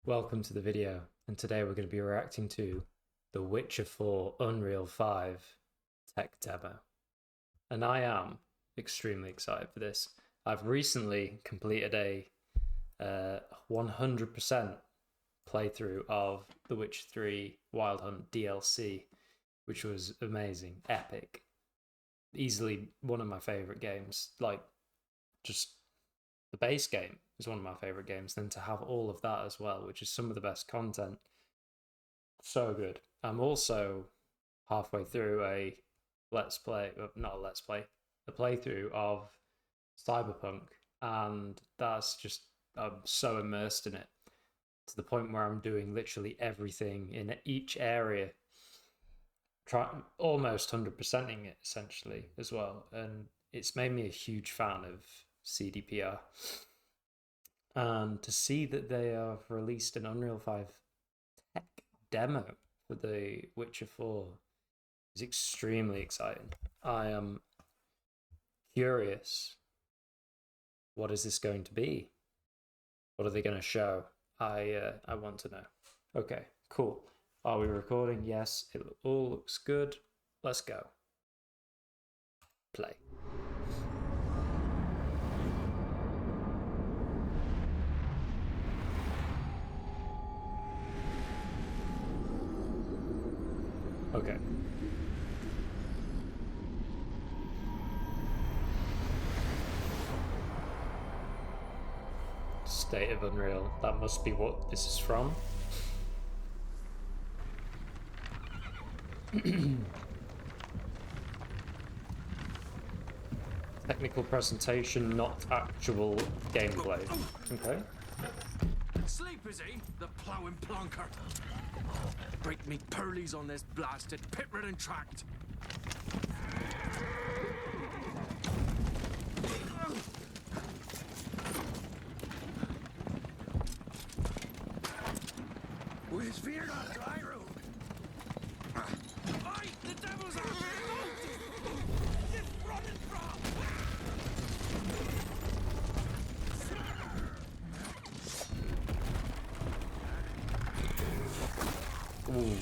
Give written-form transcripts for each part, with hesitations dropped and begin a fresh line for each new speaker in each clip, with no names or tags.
Welcome to the video, and today we're going to be reacting to The Witcher 4 Unreal 5 tech demo. And I am extremely excited for this. I've recently completed a 100% playthrough of The Witcher 3 Wild Hunt DLC, which was amazing, epic. Easily one of my favorite games. Like, just the base game is one of my favorite games. Then to have all of that as well, which is some of the best content, so good. I'm also halfway through a playthrough of Cyberpunk, and that's just, I'm so immersed in it to the point where I'm doing literally everything in each area, almost 100%ing it essentially as well, and it's made me a huge fan of CDPR. And to see that they have released an Unreal 5 tech demo for The Witcher 4 is extremely exciting. I am curious. What is this going to be? What are they going to show? I want to know. Okay, cool. Are we recording? Yes, it all looks good. Let's go. Play. Okay. State of Unreal. That must be what this is from. Technical presentation, not actual gameplay. Okay.
Sleep is he? The ploughing plonker. Break me pearlies on this blasted pit-ridden tract. Where's fear not dry road? Aye, the devil's out there! It's running from!
Ooh.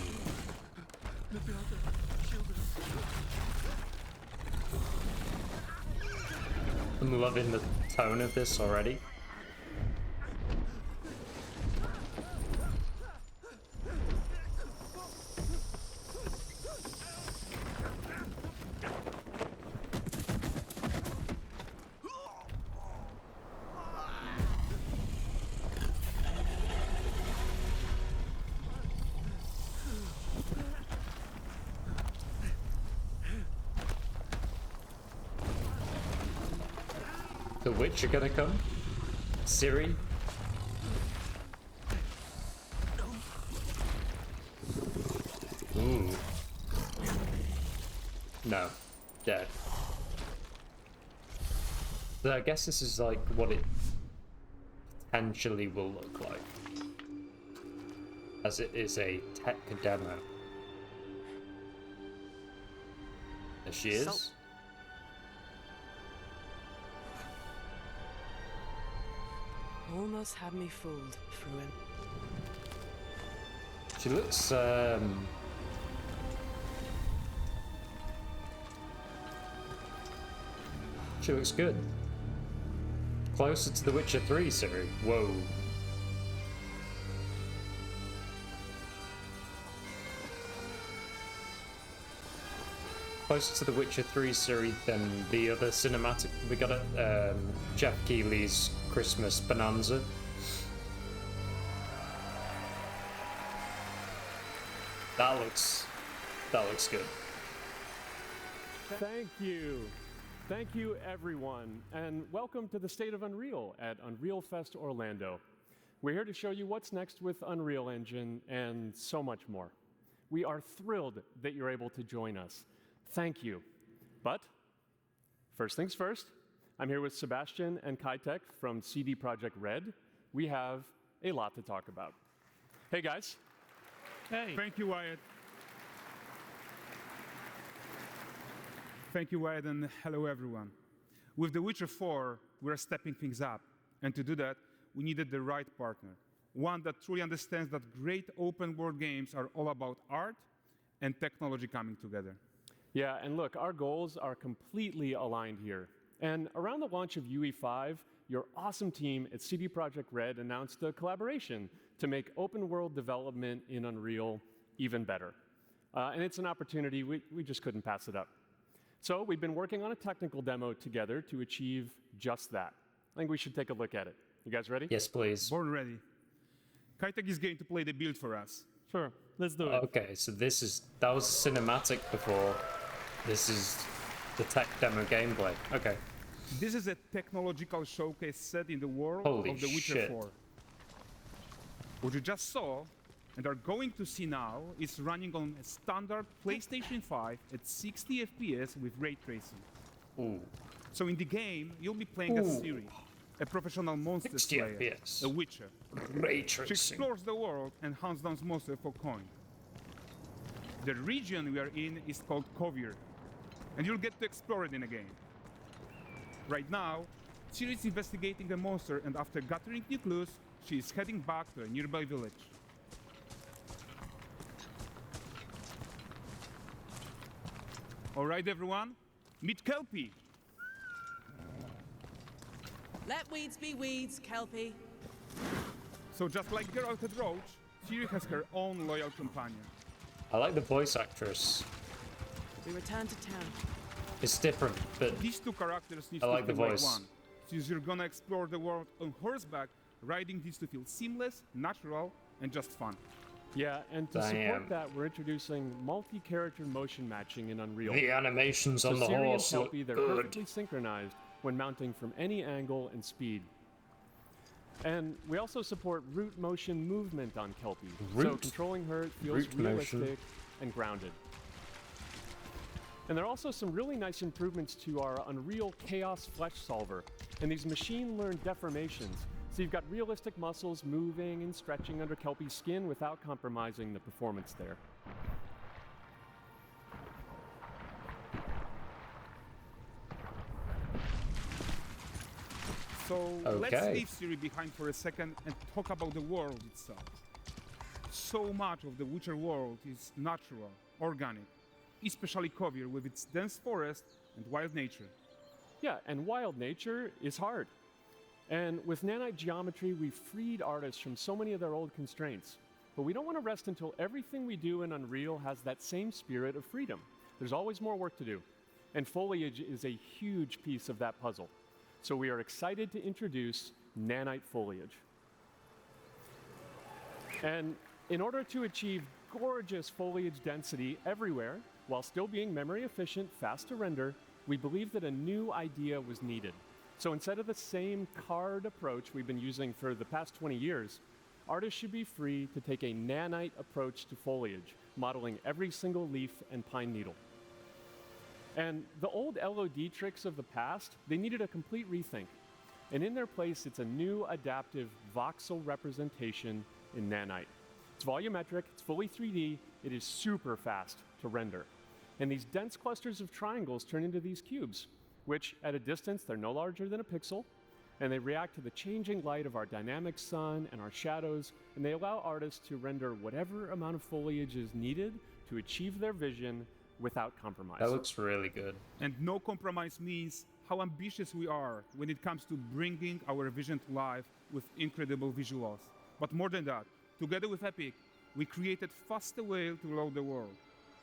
I'm loving the tone of this already. The Witcher gonna come? Ciri? Ooh. No. Dead. So I guess this is like what it potentially will look like, as it is a tech demo. There she is.
Almost had me fooled, Fruin.
She looks, she looks good. Closer to The Witcher 3, Ciri. Whoa. Closer to The Witcher 3 Ciri than the other cinematic. We got it, Jeff Keighley's Christmas Bonanza. That looks good.
Thank you. Thank you, everyone, and welcome to the State of Unreal at Unreal Fest Orlando. We're here to show you what's next with Unreal Engine and so much more. We are thrilled that you're able to join us. Thank you. But first things first, I'm here with Sebastian and Kitek from CD Projekt Red. We have a lot to talk about. Hey, guys.
Hey. Thank you, Wyatt. Thank you, Wyatt, and hello, everyone. With The Witcher 4, we're stepping things up. And to do that, we needed the right partner. one that truly understands that great open world games are all about art and technology coming together.
Yeah, and look, our goals are completely aligned here. And around the launch of UE5, your awesome team at CD Projekt Red announced a collaboration to make open world development in Unreal even better. And it's an opportunity, we just couldn't pass it up. So we've been working on a technical demo together to achieve just that. I think we should take a look at it. You guys ready?
Yes, please.
Born ready. Kaitek is going to play the build for us.
Sure, let's do it.
Okay, so that was cinematic before. This is the tech demo gameplay. Okay.
This is a technological showcase set in the world
Holy
of The Witcher
shit.
4. What you just saw and are going to see now is running on a standard PlayStation 5 at 60 FPS with ray tracing.
Ooh.
So in the game, you'll be playing as
Ooh.
Ciri, a professional monster
60
slayer,
FPS.
a witcher.
Ray
She
tracing.
explores the world and hunts down monsters for coin. The region we are in is called Kovir, and you'll get to explore it in a game. Right now, Ciri is investigating a monster, and after gathering new clues, she is heading back to a nearby village. All right, everyone, meet Kelpie.
Let weeds be weeds, Kelpie.
So just like Geralt and Roach, Ciri has her own loyal companion.
I like the voice actress.
We return to town.
It's different, but
These two characters need
I
to
like the
feel
voice.
like one. Since you're gonna explore the world on horseback, riding needs to feel seamless, natural, and just fun.
Yeah, and to
Damn.
support that, we're introducing multi-character motion matching in Unreal.
the animations
So
on the
Ciri and
horse look
Kelpie, they're
good.
perfectly synchronized when mounting from any angle and speed. And we also support root motion movement on Kelpie. So
Root?
controlling her feels
Root
realistic
motion.
and grounded. And there are also some really nice improvements to our Unreal Chaos Flesh Solver and these machine-learned deformations. So you've got realistic muscles moving and stretching under Kelpie's skin without compromising the performance there.
So let's
Okay.
leave Ciri behind for a second and talk about the world itself. So much of the Witcher world is natural, organic, especially Kovir with its dense forest and wild nature.
Yeah, and wild nature is hard. And with nanite geometry, we've freed artists from so many of their old constraints. But we don't want to rest until everything we do in Unreal has that same spirit of freedom. There's always more work to do. And foliage is a huge piece of that puzzle. So we are excited to introduce nanite foliage. And in order to achieve gorgeous foliage density everywhere, while still being memory efficient, fast to render, we believe that a new idea was needed. So instead of the same card approach we've been using for the past 20 years, artists should be free to take a nanite approach to foliage, modeling every single leaf and pine needle. And the old LOD tricks of the past, they needed a complete rethink. And in their place, it's a new adaptive voxel representation in nanite. It's volumetric, it's fully 3D, it is super fast to render. And these dense clusters of triangles turn into these cubes, which at a distance, they're no larger than a pixel, and they react to the changing light of our dynamic sun and our shadows, and they allow artists to render whatever amount of foliage is needed to achieve their vision without compromise.
That looks really good.
And no compromise means how ambitious we are when it comes to bringing our vision to life with incredible visuals. But more than that, together with Epic, we created faster way to load the world.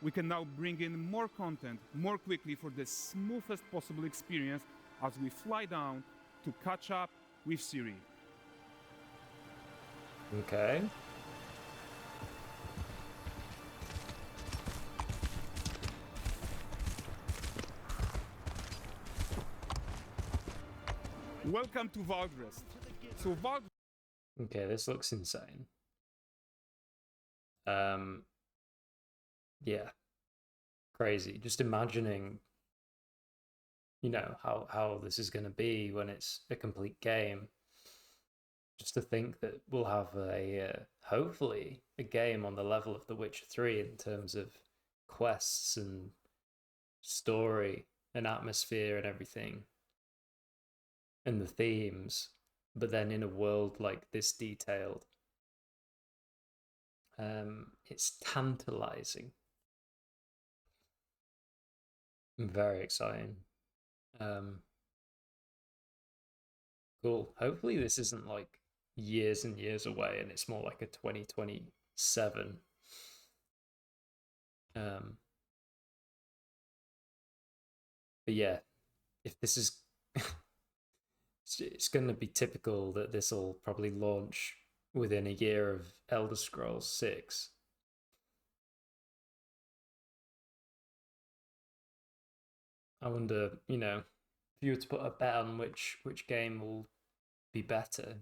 We can now bring in more content more quickly for the smoothest possible experience as we fly down to catch up with Ciri.
Okay.
Welcome to Valdrest. So Valdrest
Okay, this looks insane. Yeah. Crazy. Just imagining, you know, how this is going to be when it's a complete game. Just to think that we'll have hopefully a game on the level of The Witcher 3 in terms of quests and story and atmosphere and everything. And the themes, but then in a world like this detailed It's tantalizing. Very exciting. Cool. Hopefully this isn't like years and years away and it's more like a 2027. But yeah, if this is it's going to be typical that this will probably launch within a year of Elder Scrolls 6. I wonder, you know, if you were to put a bet on which game will be better,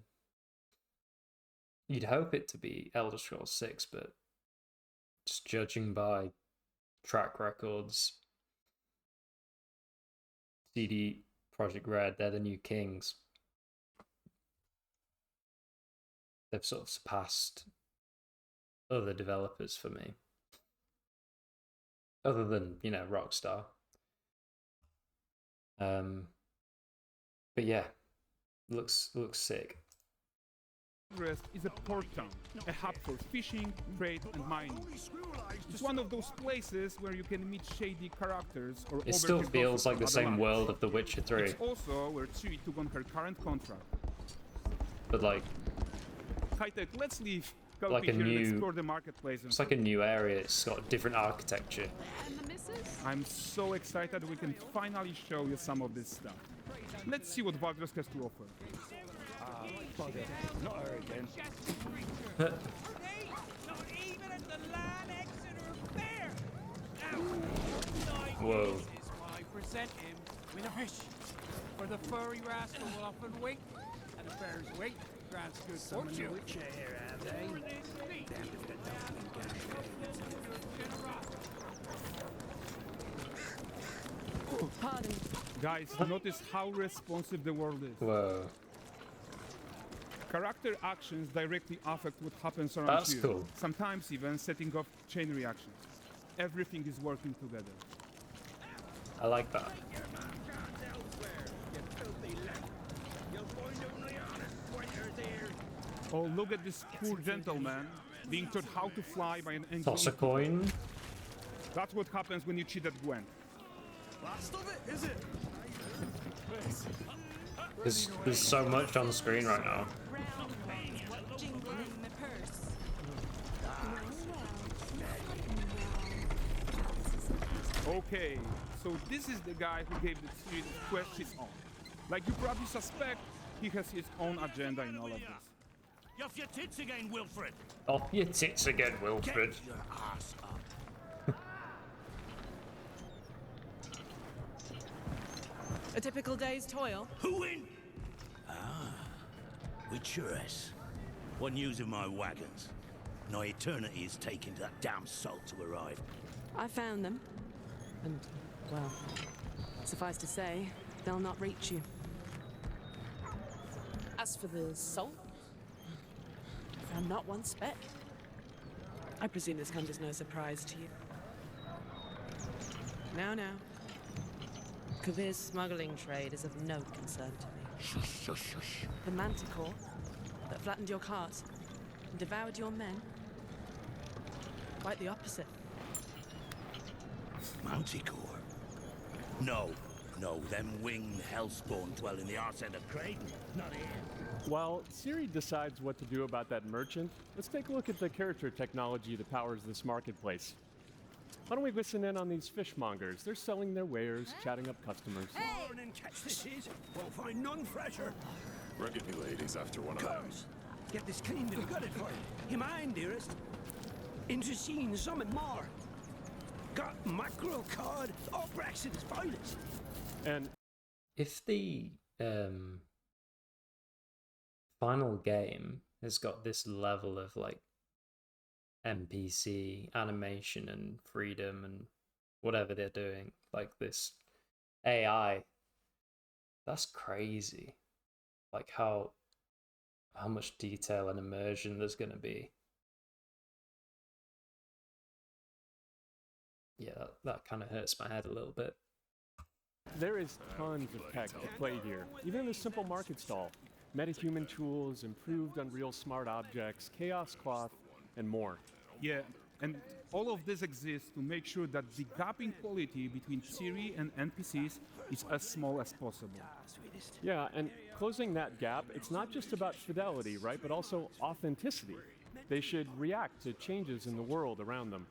you'd hope it to be Elder Scrolls 6, but just judging by track records, CD Projekt Red, they're the new kings. They've sort of surpassed other developers for me. Other than, you know, Rockstar. But yeah, looks sick.
Rest is a port town, a hub for fishing, trade, and mining. It's one of those places where you can meet shady characters or
It still feels like the same world of The Witcher 3.
It's also where Ciri took on her current contract.
But like,
High-tech, let's leave. Go
like a
here and
new,
explore the marketplace.
it's like a new area. It's got different architecture.
And the missus?
I'm so excited we can finally show you some of this stuff. Let's see what Valdres has to offer.
Not her again.
Not even at the Lan Exeter Fair.
Whoa.
Is why I present him with a fish. For the furry rascal will often wink, and the bear's weight grants good fortune.
Pardon.
Guys, notice how responsive the world is.
Whoa.
Character actions directly affect what happens around
That's
you.
cool.
Sometimes even setting off chain reactions. Everything is working together.
I like that.
Oh, look at this poor gentleman being taught how to fly by an angel.
Toss a coin.
That's what happens when you cheat at Gwent.
Last of it, is it?
There's so much on the screen right now.
Jingling the purse.
Okay, so this is the guy who gave the series quest his own. Like you probably suspect, he has his own agenda in all of this.
You off your tits again, Wilfred.
Off your tits again, Wilfred.
Your ass up.
A typical day's toil.
Who in? Witcheress. What news of my wagons? No eternity is taking that damn salt to arrive.
I found them. And, well, suffice to say, they'll not reach you. As for the salt, I found not one speck. I presume this comes as no surprise to you. Now. Kavir's smuggling trade is of no concern to me.
Shush, shush, shush.
The manticore that flattened your cart and devoured your men? Quite the opposite.
Manticore? No, them winged hellspawn dwell in the arse end of Creighton, not here.
While Ciri decides what to do about that merchant, let's take a look at the character technology that powers this marketplace. Why don't we listen in on these fishmongers? They're selling their wares, chatting up customers.
Morning, catch this is. Won't find none fresher.
Rugged you ladies after one of them.
Course. Get this cleaned and gutted for you. You mind, dearest? Into seeing something more. Got mackerel cod, all Brexit's finest.
And
If the final game has got this level of like NPC animation and freedom and whatever they're doing, like this AI, that's crazy. Like how much detail and immersion there's gonna be. Yeah, that kind of hurts my head a little bit.
there is tons of tech at play here, even in a simple market stall. Metahuman tools, improved Unreal smart objects, chaos cloth, and more.
Yeah, and all of this exists to make sure that the gap in quality between Ciri and NPCs is as small as possible.
Yeah, and closing that gap, it's not just about fidelity, right, but also authenticity. They should react to changes in the world around them.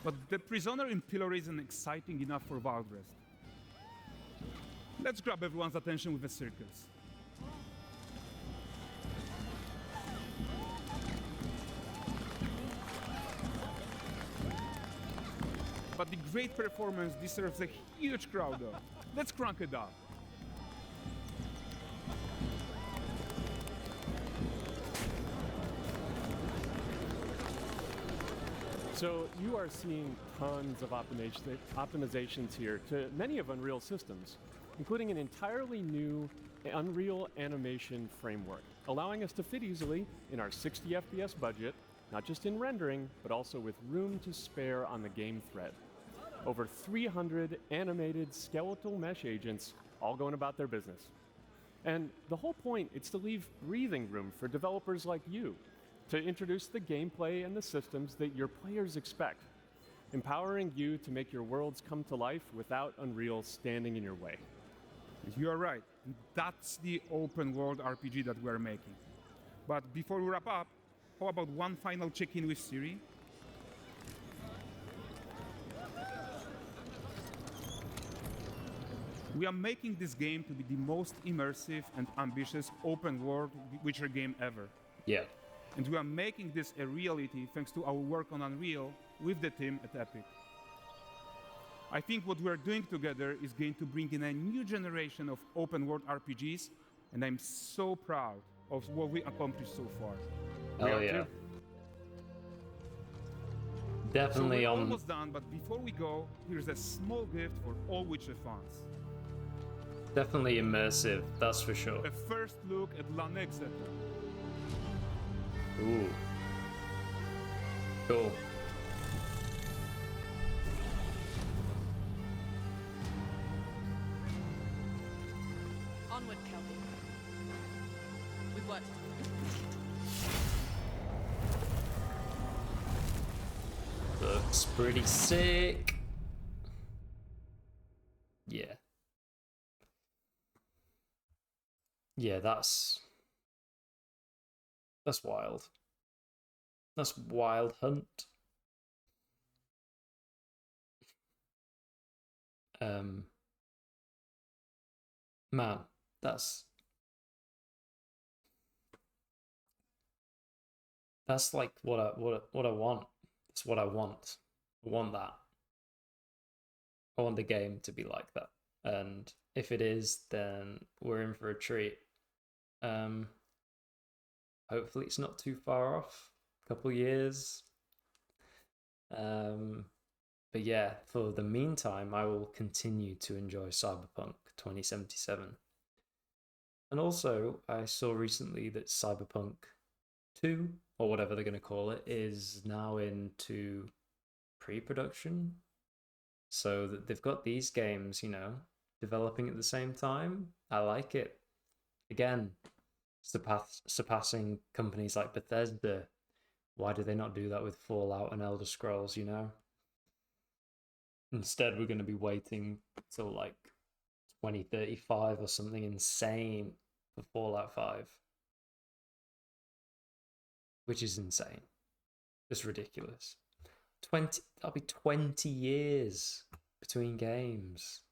But the prisoner in Polaris isn't exciting enough for Valdrest. Let's grab everyone's attention with a circus. But the great performance deserves a huge crowd though. Let's crank it up.
So you are seeing tons of optimizations here to many of Unreal's systems, including an entirely new Unreal animation framework, allowing us to fit easily in our 60 FPS budget, not just in rendering, but also with room to spare on the game thread. Over 300 animated skeletal mesh agents all going about their business. And the whole point is to leave breathing room for developers like you to introduce the gameplay and the systems that your players expect, empowering you to make your worlds come to life without Unreal standing in your way.
You are right. That's the open world RPG that we're making. But before we wrap up, how about one final check-in with Ciri? We are making this game to be the most immersive and ambitious open world Witcher game ever.
Yeah.
And we are making this a reality thanks to our work on Unreal with the team at Epic. I think what we are doing together is going to bring in a new generation of open world RPGs, and I'm so proud of what we accomplished so far.
Oh yeah. Definitely
so we're
on.
almost done, but before we go, here's a small gift for all Witcher fans.
Definitely immersive, that's for sure.
A first look at Lanexeter.
Ooh. Cool.
Onward, Kelby. We've worked.
Looks pretty sick. Yeah. Yeah, that's wild. That's Wild Hunt. Man, that's like what I want. It's what I want. I want that. I want the game to be like that. And if it is, then we're in for a treat. Hopefully it's not too far off. A couple years. But yeah, for the meantime, I will continue to enjoy Cyberpunk 2077. And also, I saw recently that Cyberpunk 2, or whatever they're going to call it, is now into pre-production. So that they've got these games, you know, developing at the same time. I like it. Again, surpassing companies like Bethesda. Why do they not do that with Fallout and Elder Scrolls, you know? Instead, we're going to be waiting till like 2035 or something insane for Fallout 5. Which is insane. It's ridiculous. That'll be 20 years between games.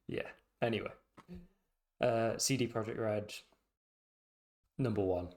Yeah, anyway. CD Projekt Red, #1.